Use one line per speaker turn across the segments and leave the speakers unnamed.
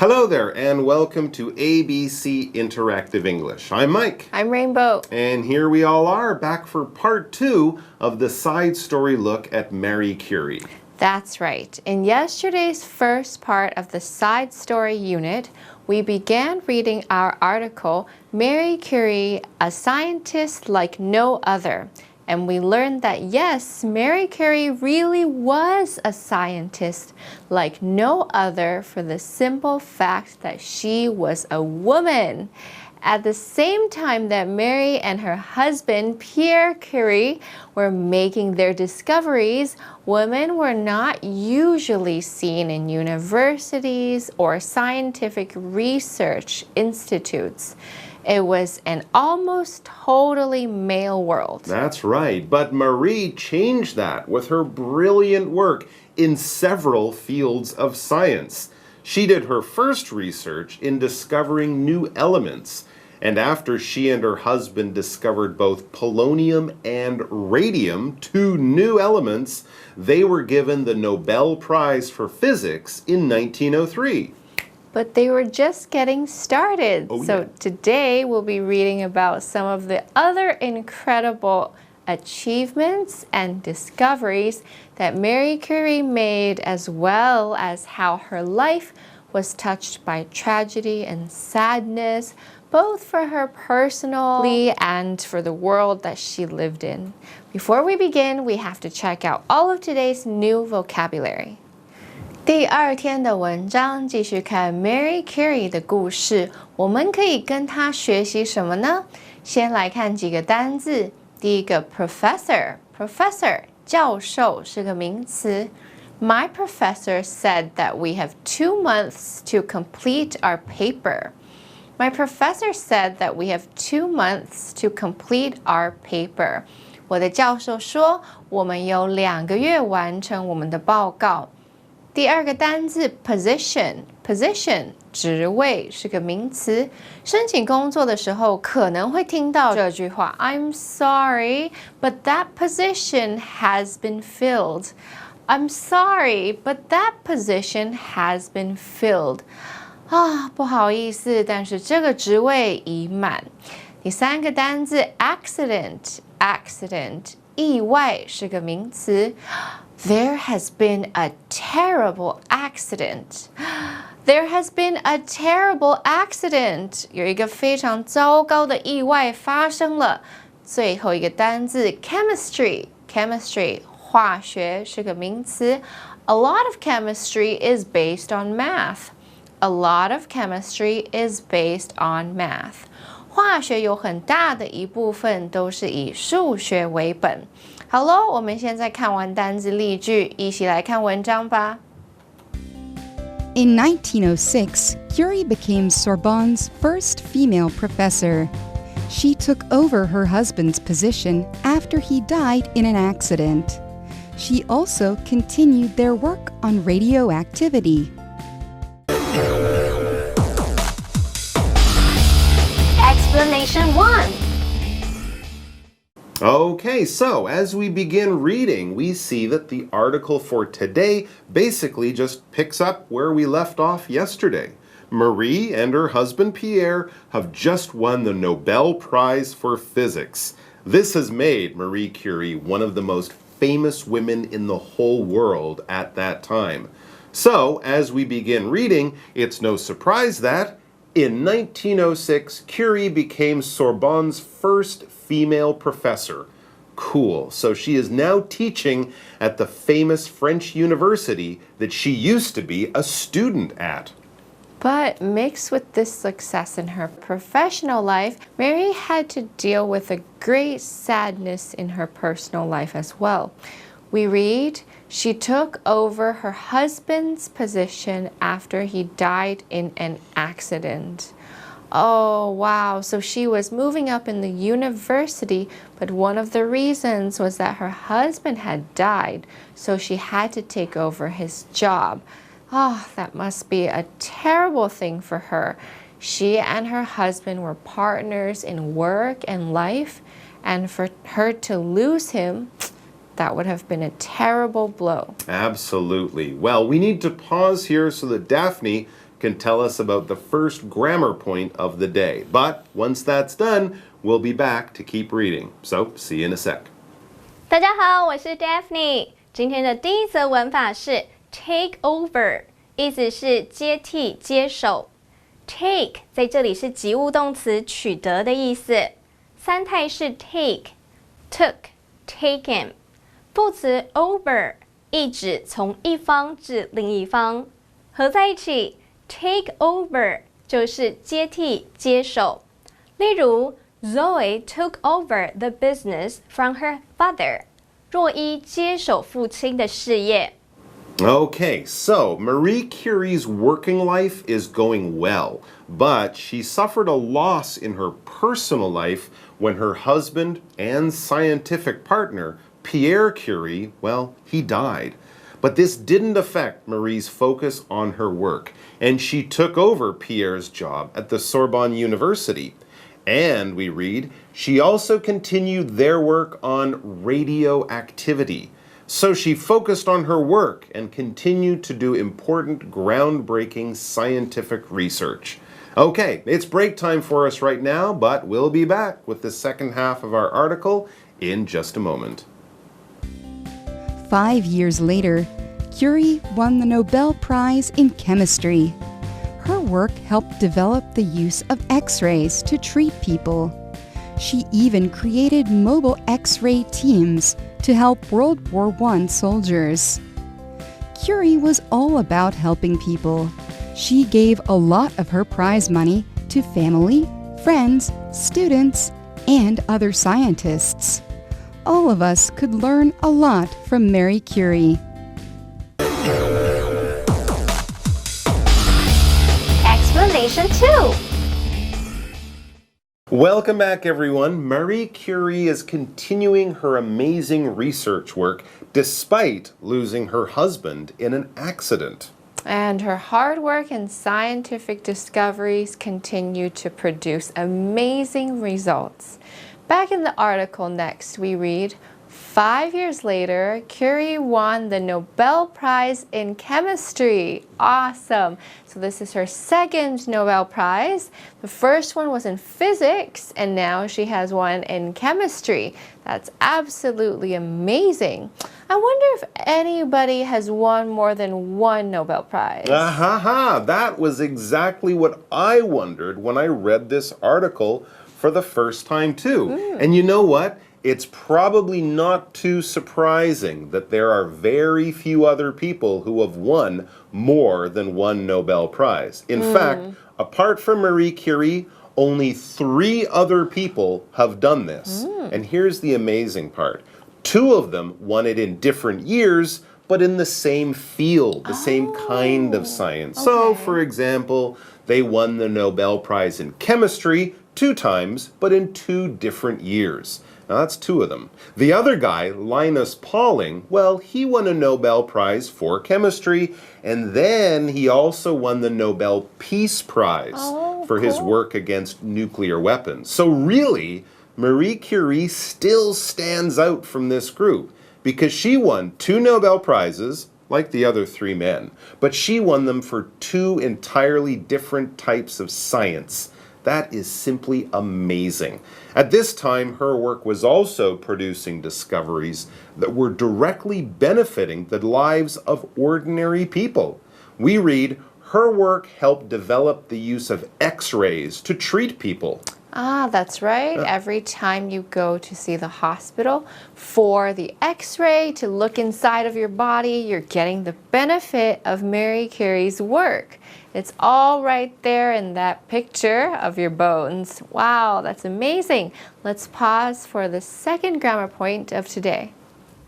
Hello there, and welcome to ABC Interactive English. I'm Mike.
I'm Rainbow.
And here we all are, back for part 2 of the side story look at Marie Curie.
That's right. In yesterday's first part of the side story unit, we began reading our article, Marie Curie, a scientist like no other. And we learned that yes, Marie Curie really was a scientist like no other for the simple fact that she was a woman. At the same time that Marie and her husband, Pierre Curie, were making their discoveries, women were not usually seen in universities or scientific research institutes. It was an almost totally male world.
That's right, but Marie changed that with her brilliant work in several fields of science. She did her first research in discovering new elements, and after she and her husband discovered both polonium and radium, two new elements, they were given the Nobel Prize for Physics in 1903.
But they were just getting started. So today we'll be reading about some of the other incredible achievements and discoveries that Marie Curie made, as well as how her life was touched by tragedy and sadness, both for her personally and for the world that she lived in. Before we begin, we have to check out all of today's new vocabulary. 第二天的文章继续看 Marie Curie 的故事，我们可以跟她学习什么呢？先来看几个单字。第一个 professor 教授是个名词。My professor said that we have 2 months to complete our paper. My professor said that we have 2 months to complete our paper. 我的教授说，我们有2个月完成我们的报告。第二个单字 position 职位是个名词，申请工作的时候可能会听到这句话 I'm sorry, but that position has been filled. I'm sorry, but that position has been filled. 不好意思，但是这个职位已满。第三个单字 accident 意外是个名词。There has been a terrible accident. There has been a terrible accident. 有一个非常糟糕的意外发生了。最后一个单字 chemistry 化学是个名词。A lot of chemistry is based on math. A lot of chemistry is based on math. 化学有很大的一部分都是以数学为本。好咯，我们现在看完单字例句，一起来看文章吧。
In 1906, Curie became Sorbonne's first female professor. She took over her husband's position after he died in an accident. She also continued their work on radioactivity.
Explanation 1.
Okay, so as we begin reading, we see that the article for today basically just picks up where we left off yesterday. Marie and her husband Pierre have just won the Nobel Prize for Physics. This has made Marie Curie one of the most famous women in the whole world at that time. So, as we begin reading, it's no surprise that in 1906, Curie became Sorbonne's first female professor. Cool. So she is now teaching at the famous French university that she used to be a student at.
But mixed with this success in her professional life, Marie had to deal with a great sadness in her personal life as well. We read, she took over her husband's position after he died in an accident. Oh, wow. So she was moving up in the university, but one of the reasons was that her husband had died, so she had to take over his job. Oh, that must be a terrible thing for her. She and her husband were partners in work and life, and for her to lose him, that would have been a terrible blow.
Absolutely. Well, we need to pause here so that Daphne can tell us about the first grammar point of the day. But once that's done, we'll be back to keep reading. So, see you in a sec.
大家好，我是 Daphne。今天的第一则文法是 take over， 意思是接替、接手。take 在这里是及物动词取得的意思，三态是 take、took、taken。副词 over 意指从一方至另一方，合在一起 take over 就是接替、接手。例如 Zoe took over the business from her father. 若伊接手父亲的事业。
Okay, so Marie Curie's working life is going well, but she suffered a loss in her personal life when her husband and scientific partner, Pierre Curie, well, he died. But this didn't affect Marie's focus on her work, and she took over Pierre's job at the Sorbonne University. And we read, she also continued their work on radioactivity. So she focused on her work and continued to do important, groundbreaking scientific research. Okay, it's break time for us right now, but we'll be back with the second half of our article in just a moment.
5 years later, Curie won the Nobel Prize in Chemistry. Her work helped develop the use of X-rays to treat people. She even created mobile X-ray teams to help World War I soldiers. Curie was all about helping people. She gave a lot of her prize money to family, friends, students, and other scientists. All of us could learn a lot from Marie Curie.
Explanation 2.
Welcome back, everyone. Marie Curie is continuing her amazing research work despite losing her husband in an accident.
And her hard work and scientific discoveries continue to produce amazing results. Back in the article next, we read, 5 years later, Curie won the Nobel Prize in Chemistry. Awesome! So this is her second Nobel Prize. The first one was in physics, and now she has one in chemistry. That's absolutely amazing. I wonder if anybody has won more than one Nobel Prize.
That was exactly what I wondered when I read this article for the first time too. And you know what? It's probably not too surprising that there are very few other people who have won more than one Nobel Prize. In fact, apart from Marie Curie, only 3 other people have done this. And here's the amazing part. 2 of them won it in different years, but in the same field, the same kind of science.
Okay.
So, for example, they won the Nobel Prize in chemistry 2 times, but in 2 different years. Now, that's 2 of them. The other guy, Linus Pauling, well, he won a Nobel Prize for chemistry, and then he also won the Nobel Peace Prize for his work against nuclear weapons. So really, Marie Curie still stands out from this group because she won 2 Nobel Prizes, like the other 3 men, but she won them for 2 entirely different types of science. That is simply amazing. At this time, her work was also producing discoveries that were directly benefiting the lives of ordinary people. We read, her work helped develop the use of X-rays to treat people.
Ah, that's right. Every time you go to see the hospital for the X-ray to look inside of your body, you're getting the benefit of Marie Curie's work. It's all right there in that picture of your bones. Wow, that's amazing. Let's pause for the second grammar point of today.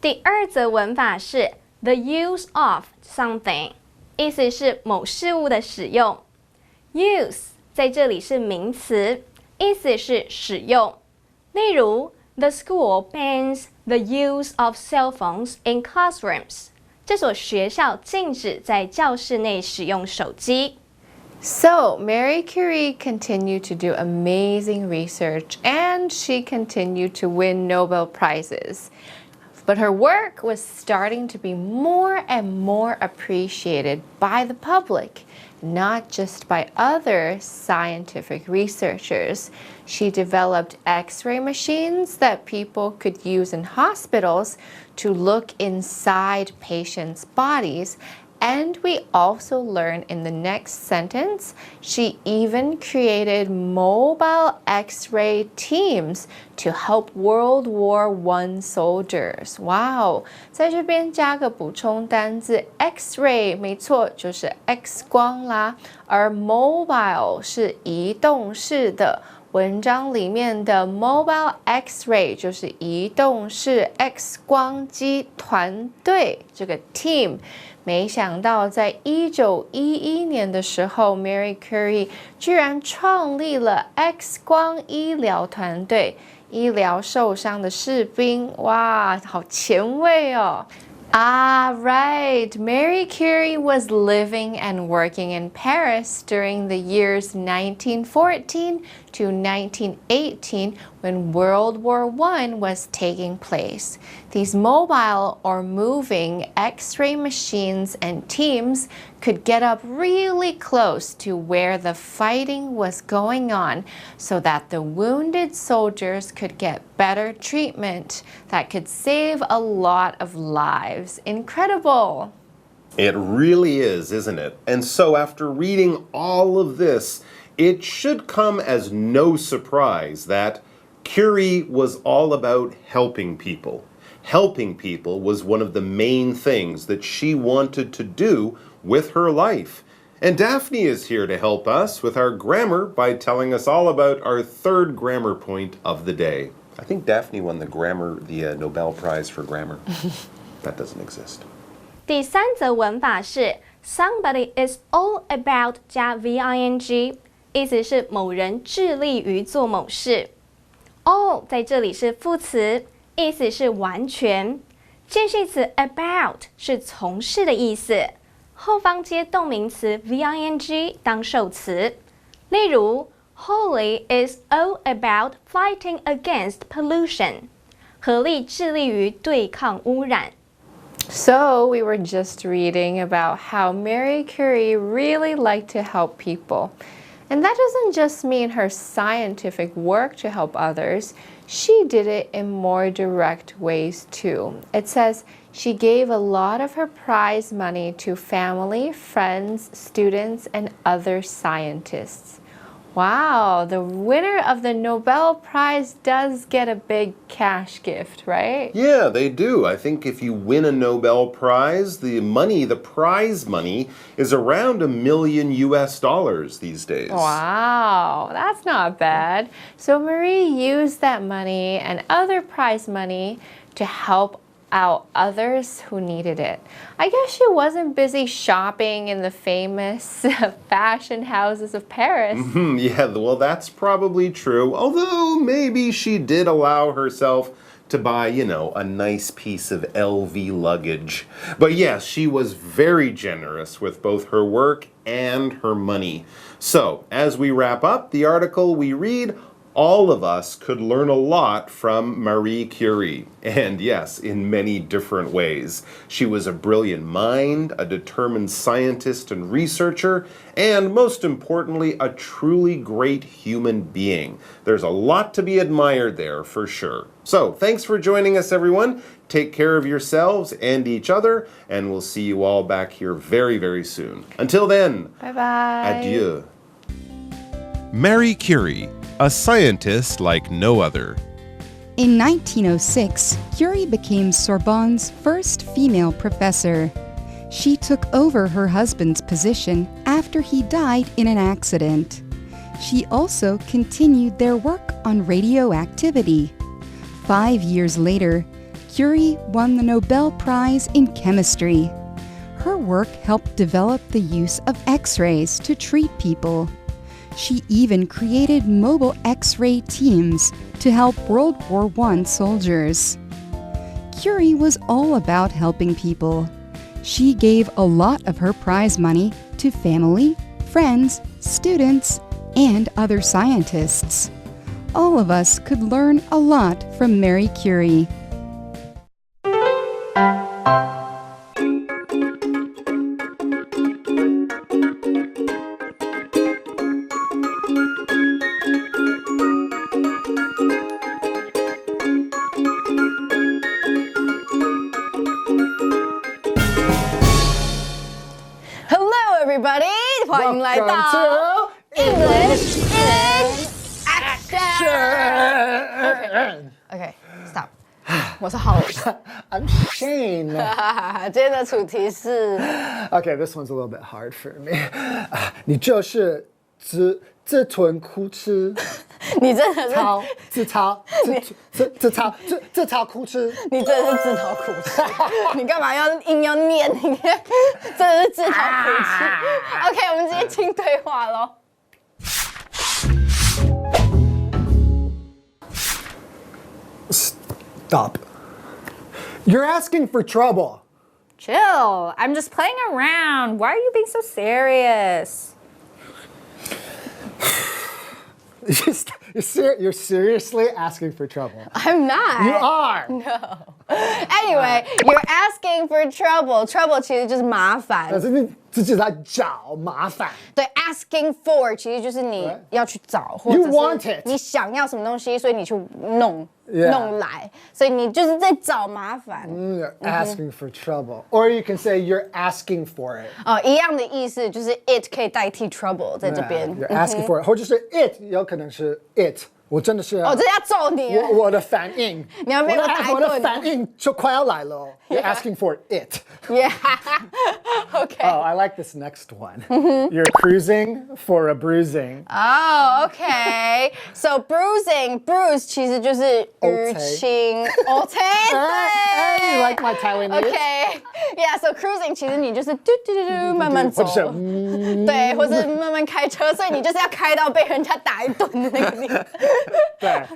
第2则文法是 the use of something， 意思是某事物的使用。use 在这里是名词，意思是使用。例如 The school bans the use of cell phones in classrooms. 这所学校禁止在教室内使用手机。
So, Marie Curie continued to do amazing research and she continued to win Nobel Prizes. But her work was starting to be more and more appreciated by the public, not just by other scientific researchers. She developed X-ray machines that people could use in hospitals to look inside patients' bodies. And we also learn in the next sentence, she even created mobile X-ray teams to help World War I soldiers. Wow! 在这边加个补充单字 X-ray 没错，就是 X 光啦，而 mobile 是移动式的。文章里面的 Mobile X-ray 就是移动式 X 光机团队，这个 team。没想到在1911年的时候 Marie Curie 居然创立了 X 光医疗团队，医疗受伤的士兵，哇，好前卫哦。Ah, right. Marie Curie was living and working in Paris during the years 1914 to 1918 when World War I was taking place. These mobile or moving X-ray machines and teams could get up really close to where the fighting was going on so that the wounded soldiers could get better treatment that could save a lot of lives. Incredible!
It really is, isn't it? And so after reading all of this, it should come as no surprise that Curie was all about helping people. Helping people was one of the main things that she wanted to do with her life. And Daphne is here to help us with our grammar by telling us all about our third grammar point of the day. I think Daphne won the Nobel Prize for Grammar. That doesn't exist.
第三则文法是 somebody is all about 加 VING， 意思是某人致力于做某事。all 在这里是副词，意思是完全。介系词 about 是从事的意思，后方接动名词 VING 当受词。例如 Holly is all about fighting against pollution. 何丽致力于对抗污染。
So we were just reading about how Marie Curie really liked to help people. And that doesn't just mean her scientific work to help others. She did it in more direct ways too. It says she gave a lot of her prize money to family, friends, students, and other scientists. Wow, the winner of the Nobel Prize does get a big cash gift, right?
Yeah, they do. I think if you win a Nobel Prize, the prize money, is around $1 million these days.
Wow, that's not bad. So Marie used that money and other prize money to help out others who needed it. I guess she wasn't busy shopping in the famous fashion houses of Paris.
Yeah, well, that's probably true. Although maybe she did allow herself to buy, a nice piece of LV luggage. But yes, she was very generous with both her work and her money. So, as we wrap up the article, we read, all of us could learn a lot from Marie Curie. And yes, in many different ways. She was a brilliant mind, a determined scientist and researcher, and most importantly, a truly great human being. There's a lot to be admired there for sure. So, thanks for joining us, everyone. Take care of yourselves and each other, and we'll see you all back here very, very soon. Until then,
Bye-bye.
Adieu. Marie Curie, a scientist like no other.
In 1906, Curie became Sorbonne's first female professor. She took over her husband's position after he died in an accident. She also continued their work on radioactivity. 5 years later, Curie won the Nobel Prize in Chemistry. Her work helped develop the use of X-rays to treat people. She even created mobile X-ray teams to help World War I soldiers. Curie was all about helping people. She gave a lot of her prize money to family, friends, students, and other scientists. All of us could learn a lot from Marie Curie.
everybody， 欢迎来到 English in Action。OK， stop。我是 Holly。I'm
Shane。
今天的主题是
Okay, this one's a little bit hard for me。你就是自吞哭吃。
你真的是
自讨哭吃。
你真的是自讨苦吃。你干嘛硬要念？你看，真的是自讨苦吃。OK， 我们直接进对话咯。
Stop. You're asking for trouble.
Chill. I'm just playing around. Why are you being so serious?
You're seriously asking for trouble.
I'm not.
You are.
No. Anyway, you're asking for trouble. Trouble 其实就是麻烦。
可是你自己在找麻烦。
对 ，asking for 其实就是你要去找，或者
You want
是
it.
你想要什么东西，所以你去弄
Yeah.
弄来，所以你就是在找麻烦。
You're asking for trouble. Or you can say you're asking for it.
哦，一样的意思，就是 it 可以代替 trouble 在这边。
You're asking for it. 或者是 it 有可能是 it。我真的是
哦，这要揍你了。
我的反应，
你要被我打一顿。
我的反应就快要来了。You're asking for it.
Yeah. Okay.
Oh, I like this next one. You're cruising for a bruising.
Oh, okay. So bruise 其实就是淤青。Okay.
Hey, you like my Taiwanese?
Okay. Yeah. So cruising 其实你就是嘟嘟嘟嘟慢慢走，对，或者慢慢开车，所以你就是要开到被人家打一顿的那个地方。
对。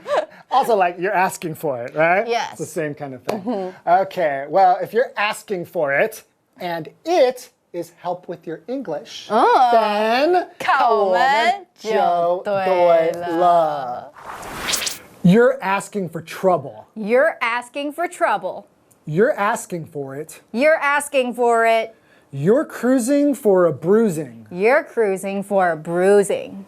Also, like you're asking for it, right?
Yes.
It's the same kind of thing. Okay. Well, if you're asking for it, and it is help with your English, then
靠我们就对了。
You're asking for trouble.
You're asking for trouble.
You're asking for it.
You're asking for it.
You're cruising for a bruising.
You're cruising for a bruising.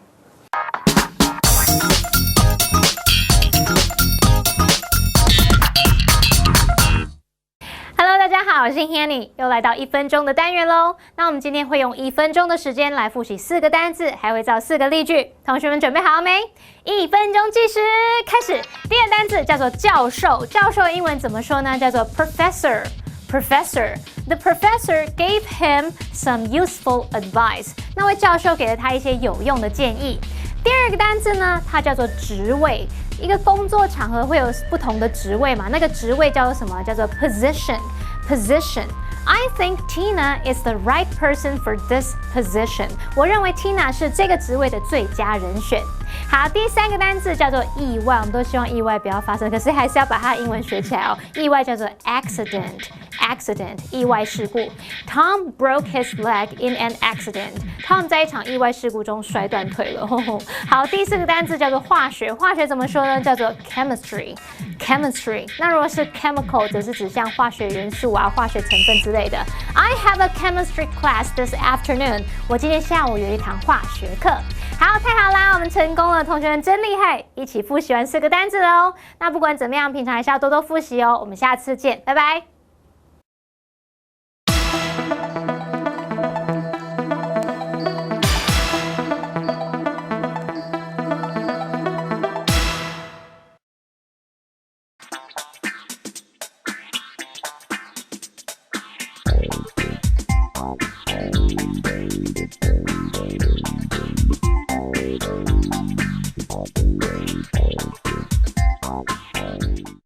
Hello， 大家好，我是 Hanny， 又来到1分钟的单元喽。那我们今天会用1分钟的时间来复习4个单字，还会造4个例句。同学们准备好了没？1分钟计时开始。第一个单字叫做教授，教授的英文怎么说呢？叫做 professor。Professor. The professor gave him some useful advice. 那位教授给了他一些有用的建议。第二个单字呢，它叫做职位。一个工作场合会有不同的职位嘛？那个职位叫做什么？叫做 position。Position. I think Tina is the right person for this position. 我认为 Tina 是这个职位的最佳人选。好，第三个单字叫做意外，我们都希望意外不要发生，可是还是要把它的英文学起来哦。意外叫做 accident， 意外事故。Tom broke his leg in an accident. Tom 在一场意外事故中摔断腿了。好，第四个单字叫做化学，化学怎么说呢？叫做 chemistry。那如果是 chemical， 则是指像化学元素啊、化学成分之类的。I have a chemistry class this afternoon. 我今天下午有一堂化学课。好，太好啦，我们成功了，同学们真厉害，一起复习完4个单字哦。那不管怎么样，平常还是要多多复习哦。我们下次见，拜拜。